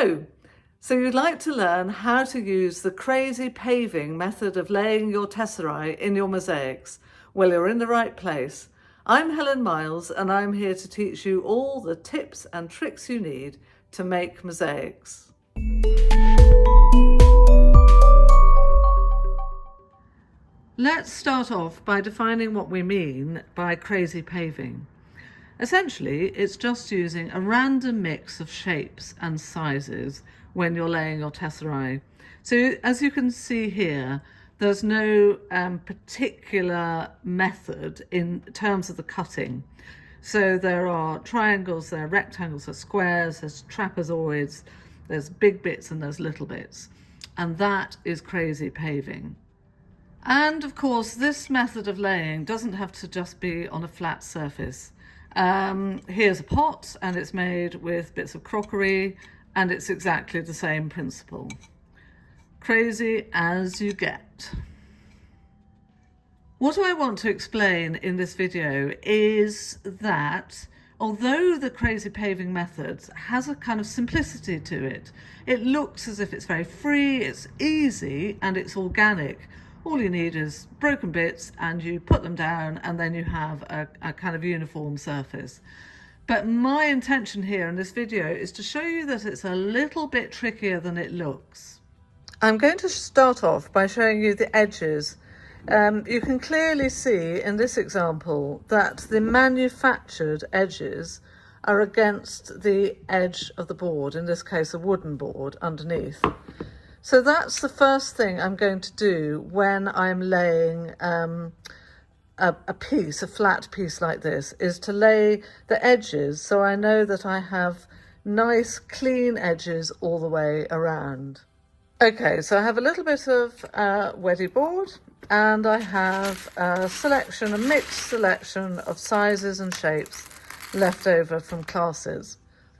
Hello! So you'd like to learn how to use the crazy paving method of laying your tesserae in your mosaics? Well, you're in the right place. I'm Helen Miles and I'm here to teach you all the tips and tricks you need to make mosaics. Let's start off by defining what we mean by crazy paving. Essentially, it's just using a random mix of shapes and sizes when you're laying your tesserae. So as you can see here, there's no particular method in terms of the cutting. So there are triangles, there are rectangles, there's squares, there's trapezoids, there's big bits and there's little bits. And that is crazy paving. And of course, this method of laying doesn't have to just be on a flat surface. Here's a pot and it's made with bits of crockery and it's exactly the same principle. Crazy as you get. What I want to explain in this video is that although the crazy paving method has a kind of simplicity to it, it looks as if it's very free, it's easy and it's organic. All you need is broken bits and you put them down and then you have a kind of uniform surface. But my intention here in this video is to show you that it's a little bit trickier than it looks. I'm going to start off by showing you the edges. You can clearly see in this example that the manufactured edges are against the edge of the board, in this case a wooden board underneath. So that's the first thing I'm going to do when I'm laying a flat piece like this, is to lay the edges so I know that I have nice clean edges all the way around. Okay, so I have a little bit of weddy board and I have a mixed selection of sizes and shapes left over from classes.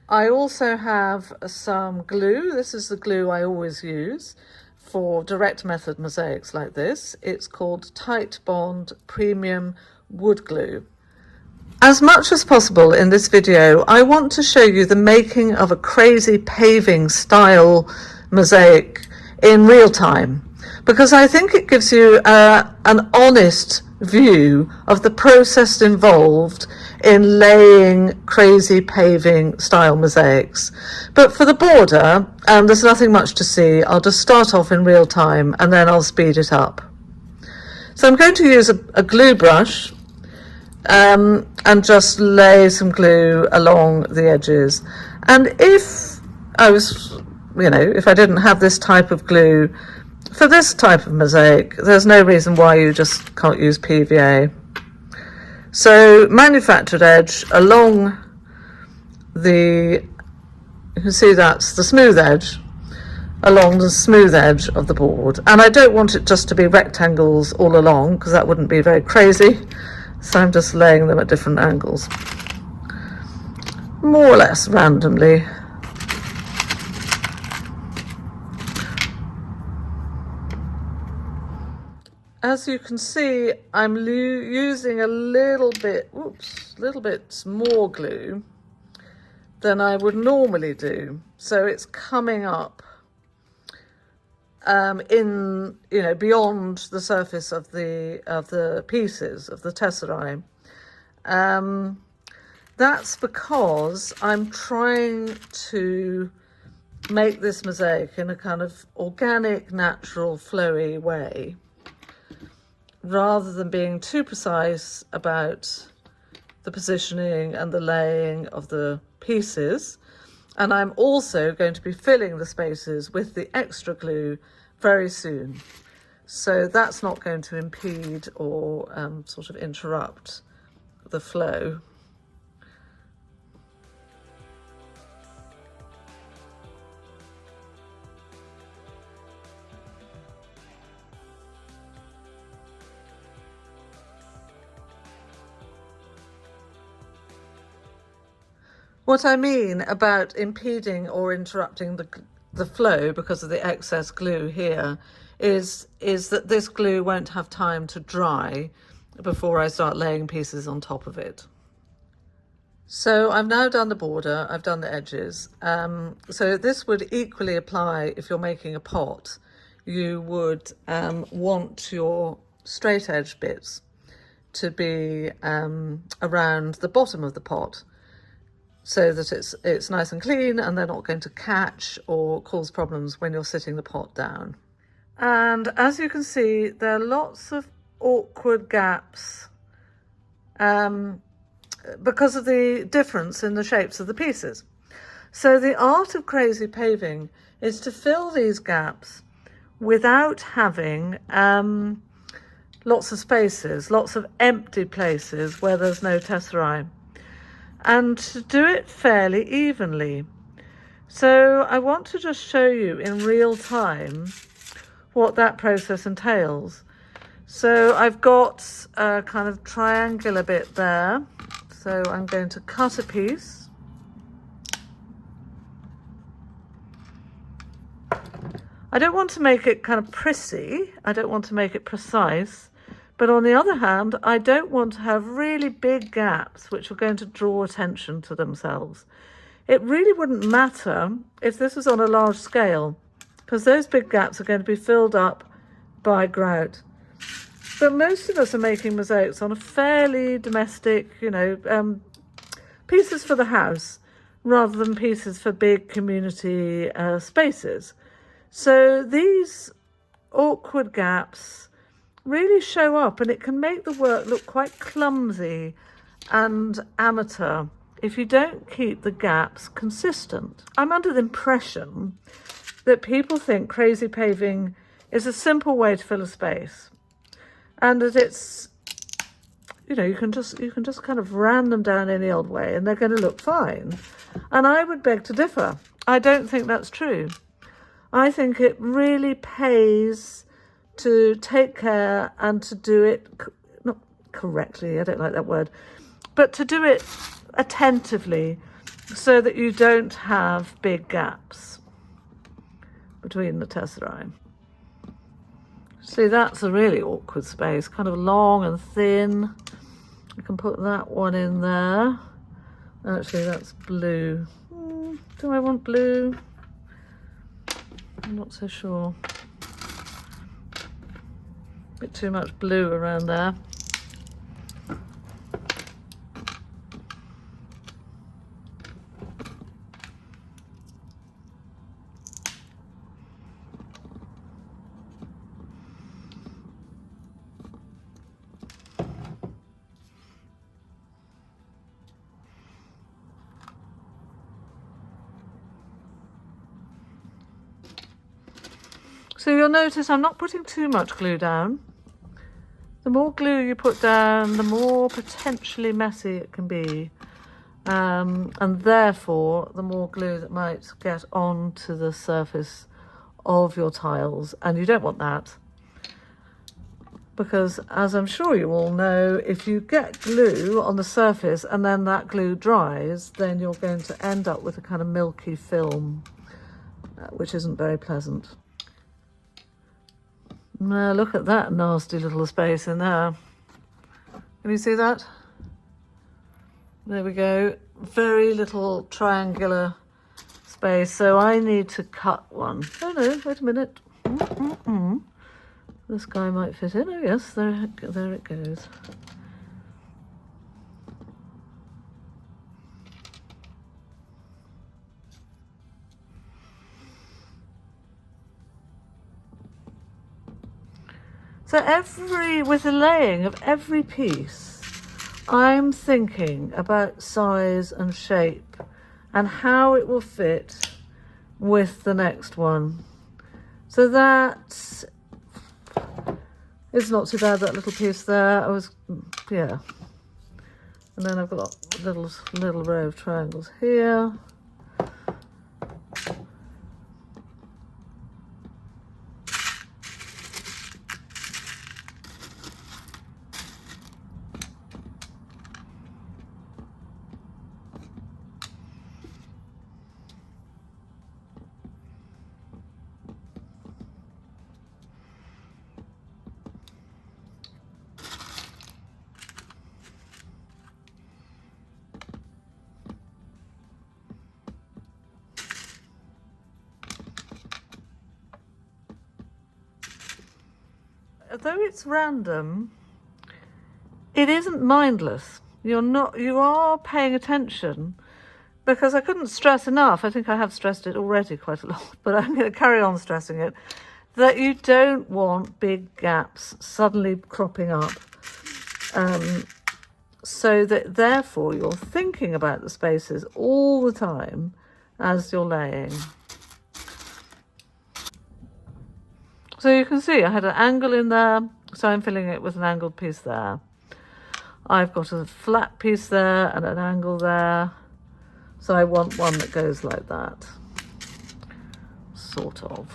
I also have some glue. This is the glue I always use for direct method mosaics like this. It's called Tight Bond Premium Wood Glue. As much as possible in this video, I want to show you the making of a crazy paving style mosaic in real time, because I think it gives you an honest view of the process involved in laying crazy paving style mosaics. But for the border, there's nothing much to see. I'll just start off in real time and then I'll speed it up. So I'm going to use a glue brush and just lay some glue along the edges. And if I didn't have this type of glue for this type of mosaic, there's no reason why you just can't use PVA. So manufactured edge along you can see that's the smooth edge, along the smooth edge of the board. And I don't want it just to be rectangles all along, because that wouldn't be very crazy. So I'm just laying them at different angles, more or less randomly. As you can see, I'm using a little bit more glue than I would normally do. So it's coming up beyond the surface of the pieces of the tesserae. That's because I'm trying to make this mosaic in a kind of organic, natural, flowy way, rather than being too precise about the positioning and the laying of the pieces. And I'm also going to be filling the spaces with the extra glue very soon. So that's not going to impede or sort of interrupt the flow. What I mean about impeding or interrupting the flow because of the excess glue here is that this glue won't have time to dry before I start laying pieces on top of it. So I've now done the border, I've done the edges. So this would equally apply if you're making a pot. You would want your straight edge bits to be around the bottom of the pot, so that it's nice and clean and they're not going to catch or cause problems when you're sitting the pot down. And as you can see, there are lots of awkward gaps because of the difference in the shapes of the pieces. So the art of crazy paving is to fill these gaps without having lots of spaces, lots of empty places where there's no tesserae, and to do it fairly evenly. So I want to just show you in real time what that process entails. So I've got a kind of triangular bit there. So I'm going to cut a piece. I don't want to make it kind of prissy. I don't want to make it precise. But on the other hand, I don't want to have really big gaps which are going to draw attention to themselves. It really wouldn't matter if this was on a large scale, because those big gaps are going to be filled up by grout. But most of us are making mosaics on a fairly domestic, pieces for the house rather than pieces for big community spaces. So these awkward gaps really show up, and it can make the work look quite clumsy and amateur if you don't keep the gaps consistent. I'm under the impression that people think crazy paving is a simple way to fill a space, and that it's, you can just kind of ram them down any old way and they're going to look fine. And I would beg to differ. I don't think that's true. I think it really pays to take care and to do it, not correctly, I don't like that word, but to do it attentively so that you don't have big gaps between the tesserae. See, that's a really awkward space, kind of long and thin. I can put that one in there. Actually, that's blue. Do I want blue? I'm not so sure. Bit too much blue around there. So you'll notice I'm not putting too much glue down. The more glue you put down, the more potentially messy it can be. And therefore, the more glue that might get onto the surface of your tiles. And you don't want that. Because, as I'm sure you all know, if you get glue on the surface and then that glue dries, then you're going to end up with a kind of milky film, which isn't very pleasant. Now look at that nasty little space in there. Can you see that? There we go. Very little triangular space. So I need to cut one. Oh no, wait a minute. This guy might fit in. Oh yes, there it goes. So with the laying of every piece, I'm thinking about size and shape and how it will fit with the next one. So that is not too bad, that little piece there. And then I've got a little row of triangles here. Although it's random, it isn't mindless. You are paying attention, because I couldn't stress enough, I think I have stressed it already quite a lot, but I'm going to carry on stressing it, that you don't want big gaps suddenly cropping up, so that therefore you're thinking about the spaces all the time as you're laying. So you can see I had an angle in there, so I'm filling it with an angled piece there. I've got a flat piece there and an angle there, so I want one that goes like that, sort of.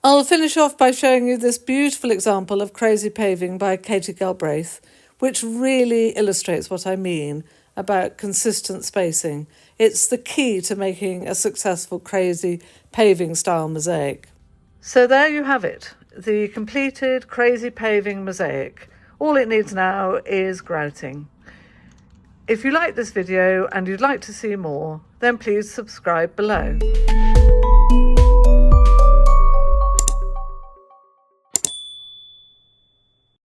I'll finish off by showing you this beautiful example of crazy paving by Katie Galbraith, which really illustrates what I mean about consistent spacing. It's the key to making a successful crazy paving style mosaic. So there you have it, the completed crazy paving mosaic. All it needs now is grouting. If you like this video and you'd like to see more, then please subscribe below.